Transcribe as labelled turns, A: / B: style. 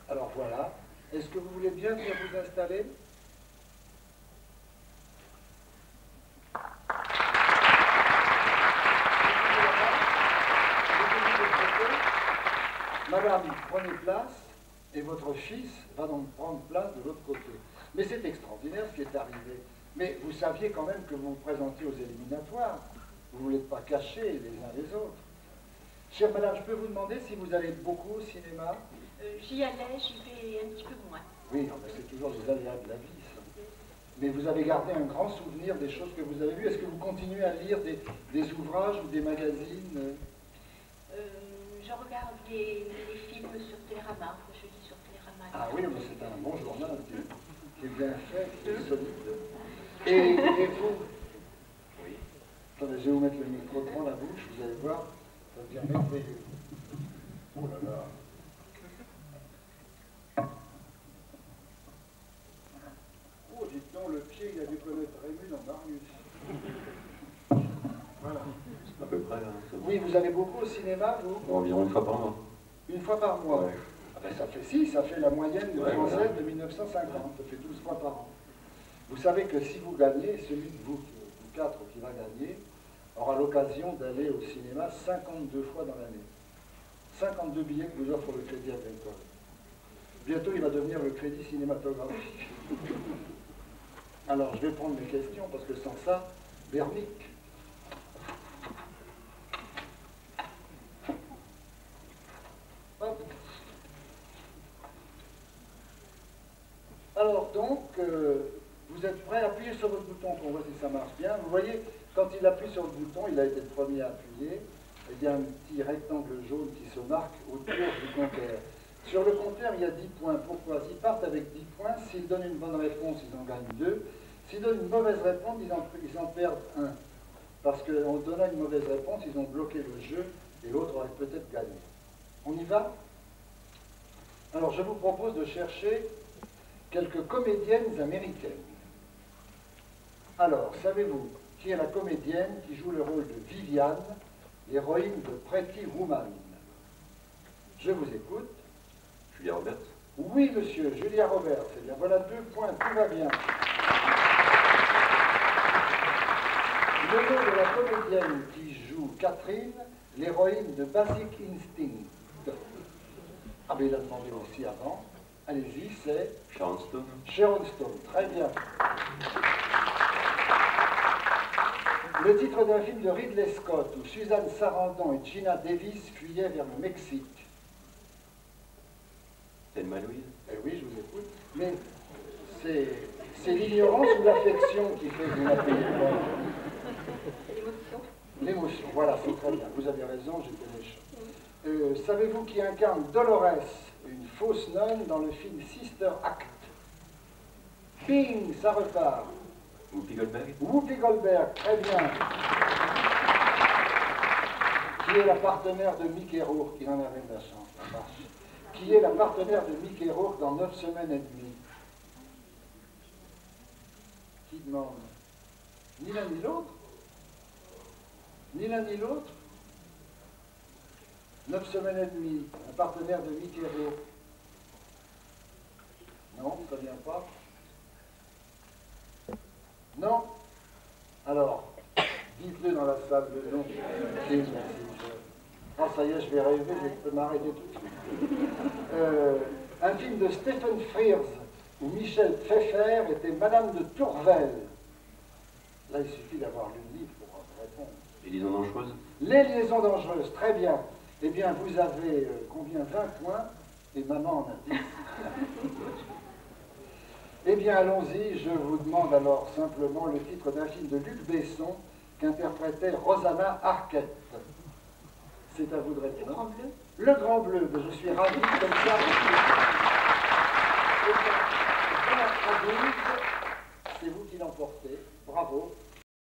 A: Alors voilà. Est-ce que vous voulez bien venir vous installer? Madame, prenez place, et votre fils va donc prendre place de l'autre côté. Mais c'est extraordinaire ce qui est arrivé. Mais vous saviez quand même que vous vous présentiez aux éliminatoires. Vous ne voulez pas cacher les uns les autres. Chère madame, je peux vous demander si vous allez beaucoup au cinéma?
B: J'y allais, j'y vais un petit peu moins.
A: Oui, c'est toujours les aléas de la vie, ça. Mais vous avez gardé un grand souvenir des choses que vous avez vues. Est-ce que vous continuez à lire des ouvrages ou des magazines?
B: Je regarde les films sur Télérama, je lis sur Télérama.
A: Ah oui, mais c'est un bon journal qui est bien fait, qui est solide. Et vous? Oui. Attendez, je vais vous mettre le micro devant la bouche, vous allez voir, ça devient merveilleux. Oh là là. Oh, dites donc, le pied, il a dû connaître Rému dans Marius. Voilà.
C: À peu près, là.
A: Oui, vous allez beaucoup au cinéma, vous?
C: Environ une fois par mois.
A: Une fois par mois?
C: Ouais.
A: Ah ben, ça fait la moyenne de Français
C: voilà.
A: de 1950, ça fait 12 fois par an. Vous savez que si vous gagnez, celui de vous quatre qui va gagner, aura l'occasion d'aller au cinéma 52 fois dans l'année. 52 billets que vous offre le Crédit Agricole. Bientôt, il va devenir le crédit cinématographique. Alors, je vais prendre mes questions, parce que sans ça, Bernic. Hop. Alors donc, vous êtes prêts à appuyer sur votre bouton pour voir si ça marche bien. Vous voyez, quand il appuie sur le bouton, il a été le premier à appuyer. Il y a un petit rectangle jaune qui se marque autour du compteur. Sur le compteur, il y a 10 points. Pourquoi? S'ils partent avec 10 points, s'ils donnent une bonne réponse, ils en gagnent 2. S'ils donnent une mauvaise réponse, ils en perdent 1. Parce qu'en donnant une mauvaise réponse, ils ont bloqué le jeu et l'autre aurait peut-être gagné. On y va? Alors, je vous propose de chercher quelques comédiennes américaines. Alors, savez-vous qui est la comédienne qui joue le rôle de Viviane, l'héroïne de Pretty Woman? Je vous écoute.
C: Julia Roberts?
A: Oui, monsieur, Julia Roberts. Eh bien, voilà 2 points, tout va bien. Le nom de la comédienne qui joue Catherine, l'héroïne de Basic Instinct. Ah, mais il a demandé aussi avant. Allez-y, c'est...
C: Sharon Stone?
A: Sharon Stone, très bien. Le titre d'un film de Ridley Scott où Suzanne Sarandon et Gina Davis fuyaient vers le Mexique.
C: Thelma Louise?
A: Eh oui, je vous écoute. Mais c'est l'ignorance ou l'affection qui fait que vous l'appelez pas?
B: L'émotion.
A: L'émotion, voilà, c'est très bien. Vous avez raison, j'étais méchant. Savez-vous qui incarne Dolores, une fausse nonne dans le film Sister Act? Bing, ça repart.
C: Whoopi Goldberg?
A: Whoopi Goldberg, très bien. Qui est la partenaire de Mickey Rourke? Il en avait de la chance, la vache. Qui est la partenaire de Mickey Rourke dans 9 semaines et demie? Qui demande? Ni l'un ni l'autre? Ni l'un ni l'autre? 9 semaines et demie, un partenaire de Mickey Rourke. Non, ça vient pas. Non? Alors, dites-le dans la salle, le nom. Ah, ça y est, je vais rêver, je peux m'arrêter tout de suite. Un film de Stephen Frears, où Michel Pfeiffer était Madame de Tourvel. Là, il suffit d'avoir lu le livre pour répondre.
C: Les liaisons dangereuses?
A: Les liaisons dangereuses, très bien. Eh bien, vous avez combien? 20 points, et maman en a 10. Eh bien, allons-y, je vous demande alors simplement le titre d'un film de Luc Besson qu'interprétait Rosanna Arquette. C'est à vous de répondre.
B: Le Grand Bleu?
A: Le Grand Bleu, je suis ravi comme ça. C'est vous qui l'emportez. Bravo.